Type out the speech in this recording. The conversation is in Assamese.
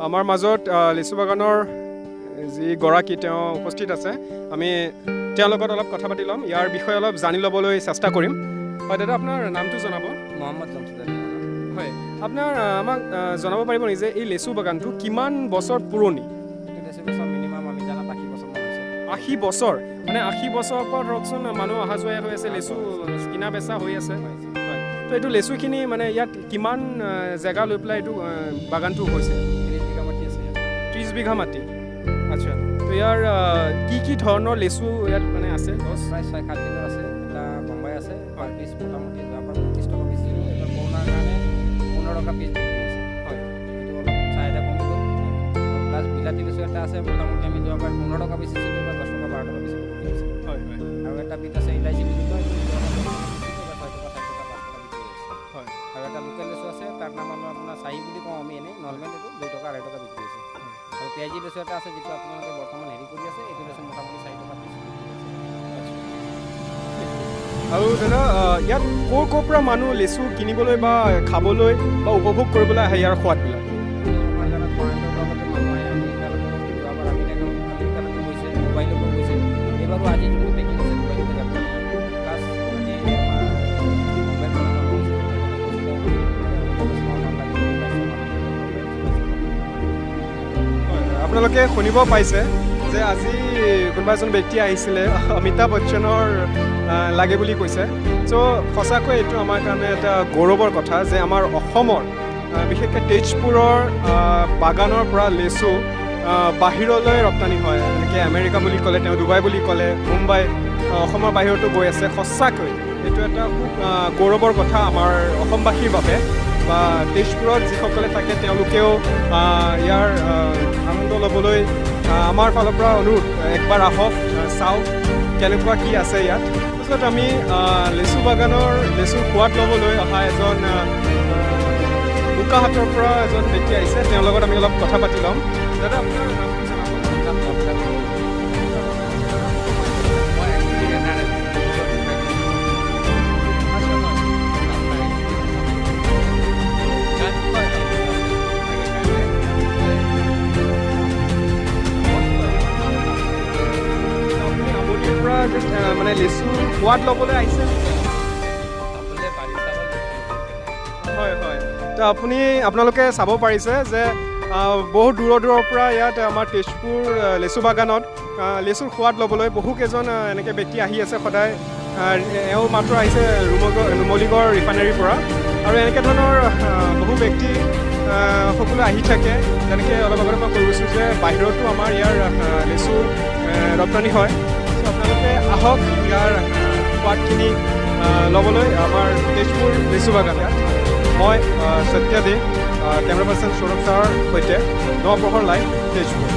আমাৰ মাজত লিচু বাগানৰ যি গৰাকী তেওঁ উপস্থিত আছে আমি তেওঁৰ লগত অলপ কথা পাতি ল'ম ইয়াৰ বিষয়ে অলপ জানি ল'বলৈ চেষ্টা কৰিম হয় দাদা আপোনাৰ নামটো জনাব মোহাম্মদ জমছুদ হয় আপোনাৰ আমাক জনাব পাৰিব নেকি যে এই লিচু বাগানটো কিমান বছৰ পুৰণি মিনিমাম আমি জানাত 80 বছৰমান হৈছে 80 বছৰ মানে 80 বছৰৰ পৰা ধৰকচোন মানুহ অহা যোৱা হৈ আছে লিচু কিনা বেচা হৈ আছে হয় তো এইটো লিচুখিনি মানে ইয়াত কিমান জেগা লৈ পেলাই এইটো বাগানটো হৈছে 30 বিঘা মাটি আছে 30 বিঘা মাটি আচ্ছা তো ইয়াৰ কি ধৰণৰ লিচু ইয়াত মানে আছে গছ প্ৰায় 6-7 দিনৰ আছে এটা বম্বাই আছে পাৰ পিছ মোটামুটি যোৱাবাৰ 25 টকা পিছ দিলোঁ এবাৰ কৰোণাৰ কাৰণে 15 টকা পিছ বিক্ৰী হৈছে হয় এইটো অলপ চাহিদা কমি গ'ল প্লাছ বিলাতী লিচু এটা আছে মোটামুটি আমি যোৱাবাৰ 15 টকা বেচিছিলোঁ এবাৰ 10 টকা 12 টকা বেছি বিক্ৰী হৈছে হয় হয় আৰু এটা বিট আছে ইলাইচি বুলি কয় হয় আৰু এটা লোকেল লিচু আছে তাৰ নাম আপোনাৰ চাহি বুলি কওঁ আমি এনেই নৰ্মেল এইটো 2 টকা 2.5 টকা বিক্ৰী হৈছে আৰু পিয়াজি লিচু এটা আছে যিটো আপোনালোকে বৰ্তমান হেৰি কৰি আছে এইটো লিচু মোটামুটি 4 টকা পিছ আৰু দাদা ইয়াত ক'ৰ পৰা মানুহ লিচু কিনিবলৈ বা খাবলৈ বা উপভোগ কৰিবলৈ আহে ইয়াৰ সোৱাদবিলাক এইবাৰো আজি যোনটো পেকিং আছে মোবাইলতে যাব প্লাছ আজি আপোনালোকে শুনিব পাইছে যে আজি কোনোবা এজন ব্যক্তি আহিছিলে অমিতাভ বচ্চনৰ লাগে বুলি কৈছে চ' সঁচাকৈ এইটো আমাৰ কাৰণে এটা গৌৰৱৰ কথা যে আমাৰ অসমৰ বিশেষকৈ তেজপুৰৰ বাগানৰ পৰা লিচু বাহিৰলৈ ৰপ্তানি হয় এনেকৈ আমেৰিকা বুলি ক'লে তেওঁ ডুবাই বুলি ক'লে মুম্বাই অসমৰ বাহিৰতো গৈ আছে সঁচাকৈ এইটো এটা খুব গৌৰৱৰ কথা আমাৰ অসমবাসীৰ বাবে বা তেজপুৰত যিসকলে থাকে তেওঁলোকেও ইয়াৰ আনন্দ ল'বলৈ আমাৰ ফালৰ পৰা অনুৰোধ একবাৰ আহক চাওক কেনেকুৱা কি আছে ইয়াত তাৰপিছত আমি লিচু বাগানৰ লিচুৰ সোৱাদ ল'বলৈ অহা এজন বোকাহাটৰ পৰা এজন ব্যক্তি আহিছে তেওঁৰ লগত আমি অলপ কথা পাতি ল'ম দাদা আপোনাৰ নামটো জনাব মানে লিচু সোৱাদ ল'বলৈ আহিছে হয় হয় তো আপোনালোকে চাব পাৰিছে যে বহুত দূৰৰ পৰা ইয়াত আমাৰ তেজপুৰ লিচু বাগানত লিচুৰ সোৱাদ ল'বলৈ বহুকেইজন এনেকৈ ব্যক্তি আহি আছে সদায় এওঁ মাত্ৰ আহিছে নুমলীগড় ৰিফাইনেৰীৰ পৰা আৰু এনেকৈ ধৰণৰ বহু ব্যক্তি সকলো আহি থাকে যেনেকৈ অলপ আগতে মই কৈ গৈছোঁ যে বাহিৰতো আমাৰ ইয়াৰ লিচু ৰপ্তানি হয় আপোনালোকে আহক ইয়াৰ সোৱাদখিনি ল'বলৈ আমাৰ তেজপুৰ লিচু বাগানত মই সত্যদেৱ কেমেৰা পাৰ্চন সৌৰভ ছাৰৰ সৈতে নৱপ্ৰহৰ লাইভ তেজপুৰ